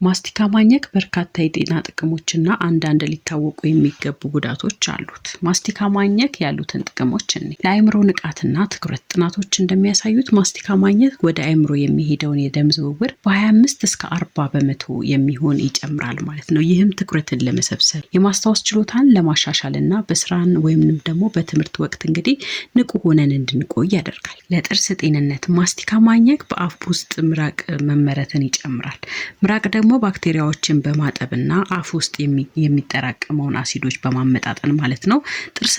ማስቲካ ማኘክ በርካታ የጤና ጥቅሞችና አንዳንድ ሊታወቁ የሚገቡ ጉዳቶች አሉት። ማስቲካ ማኘክ ያሉትን ጥቅሞች ለአእምሮ ንቃትና ትኩረት ጥናቶች እንደሚያሳዩት ማስቲካ ማኘክ ወደ አእምሮ የሚሄደውን የደም ዝውውር በ25 እስከ 40% የሚሆን ይጨምራል ማለት ነው። ይህም ትኩረትን ለመሰብሰብ የማስታወስ ችሎታን ለማሻሻልና በስራን ወይም ደግሞ በትምህርት ወቅት እንግዲህ ንቁ ሆነን እንድንቆይ ያደርጋል። ለጥርስ ጤንነት ማስቲካ ማኘክ በአፍ ውስጥ ምራቅ መመረትን ይጨምራል። ምራቅ ደግሞ ባክቴሪያዎችን በማጠብና አፍ ውስጥ የሚጠራቀመውን አሲዶች በማመጣጠን ማለት ነው ጥርስ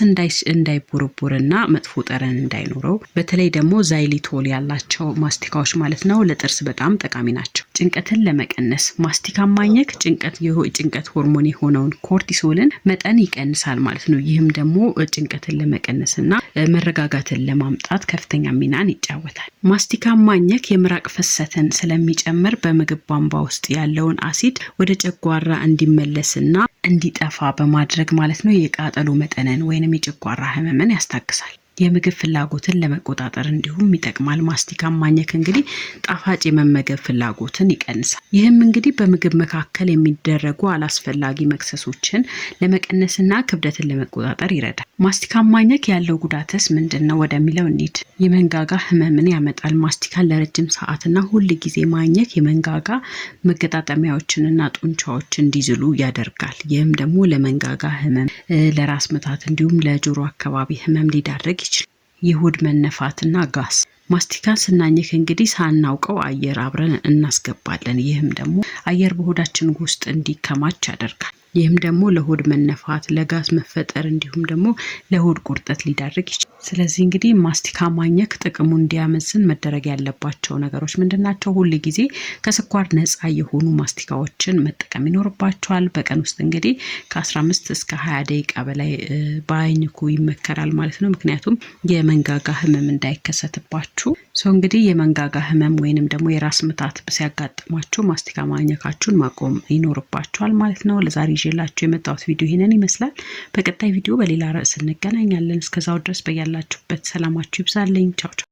እንዳይቦረቦርና መጥፎ ጠረን እንዳይኖረው። በተለይ ደግሞ ዛይሊቶል ያላቸው ማስቲካዎች ማለት ነው ለጥርስ በጣም ጠቃሚ ናቸው። ጭንቀትን ለመቀነስ ማስቲካ ማኘክ ጭንቀት ሆርሞን የሆነውን ኮርቲሶልን መጠን ይቀንሳል ማለት ነው። ይህም ደግሞ ጭንቀትን ለመቀነስና መረጋጋትን ለማምጣት ከፍተኛ ሚናን ይጫወታል። ማስቲካ ማኘክ የምራቅ ፍሰትን ስለሚጨምር በምግብ ቧንቧ ውስጥ ያለውን አሲድ ወደ ጨጓራ እንዲመለስና እንዲጠፋ በማድረግ ማለት ነው የቃጠሎ መጠንን ወይንም የጨጓራ ህመምን ያስታግሳል። የምግብ ፍላጎትን ለመቆጣጠር እንዲሁም ይጠቅማል። ማስቲካ ማኘክ እንግዲህ ጣፋጭ የመመገብ ፍላጎትን ይቀንሳል። ይህም እንግዲህ በምግብ መካከል የሚደረጉ አላስፈላጊ መክሰሶችን ለመቀነስና ክብደትን ለመቆጣጠር ይረዳል። ማስቲካ ማኘክ ያለው ጉዳትስ ምንድነው ወደሚለው እንሂድ። የመንጋጋ ህመምን ያመጣል። ማስቲካን ለረጅም ሰዓትና ሁል ጊዜ ማኘክ የመንጋጋ መገጣጠሚያዎችንና ጡንቻዎች እንዲዝሉ ያደርጋል። ይህም ደግሞ ለመንጋጋ ህመም፣ ለራስ ምታት እንዲሁም ለጆሮ አካባቢ ህመም ሊዳርግ ይችላል። የሆድ መነፋትና ጋስ ማስቲካ ስናኘክ እንግዲህ ሳናውቀው አየር አብረን እናስገባለን። ይህም ደግሞ አየር በሆዳችን ውስጥ እንዲከማች ያደርጋል። ይህም ደግሞ ለሆድ መነፋት፣ ለጋስ መፈጠር እንዲሁም ደግሞ ለሆድ ቁርጠት ሊዳርግ ይችላል። ስለዚህ እንግዲህ ማስቲካ ማኘክ ጥቅሙ እንዲያመዝን መደረግ ያለባቸው ነገሮች ምንድናቸው? ሁል ጊዜ ከስኳር ነፃ የሆኑ ማስቲካዎችን መጠቀም ይኖርባቸዋል። በቀን ውስጥ እንግዲህ ከ15 እስከ 20 ደቂቃ በላይ ባይኝኩ ይመከራል ማለት ነው። ምክንያቱም የመንጋጋ ህመም እንዳይከሰትባችሁ። እንግዲህ የመንጋጋ ህመም ወይንም ደግሞ የራስ ምታት ሲያጋጥማችሁ ማስቲካ ማኘካችሁን ማቆም ይኖርባችኋል ማለት ነው። ለዛሬ ይዤላችሁ የመጣሁት ቪዲዮ ይሄንን ይመስላል። በቀጣይ ቪዲዮ በሌላ ርዕስ እንገናኛለን። እስከዛው ድረስ በያላችሁበት ሰላማችሁ ይብዛልኝ። ቻው ቻው።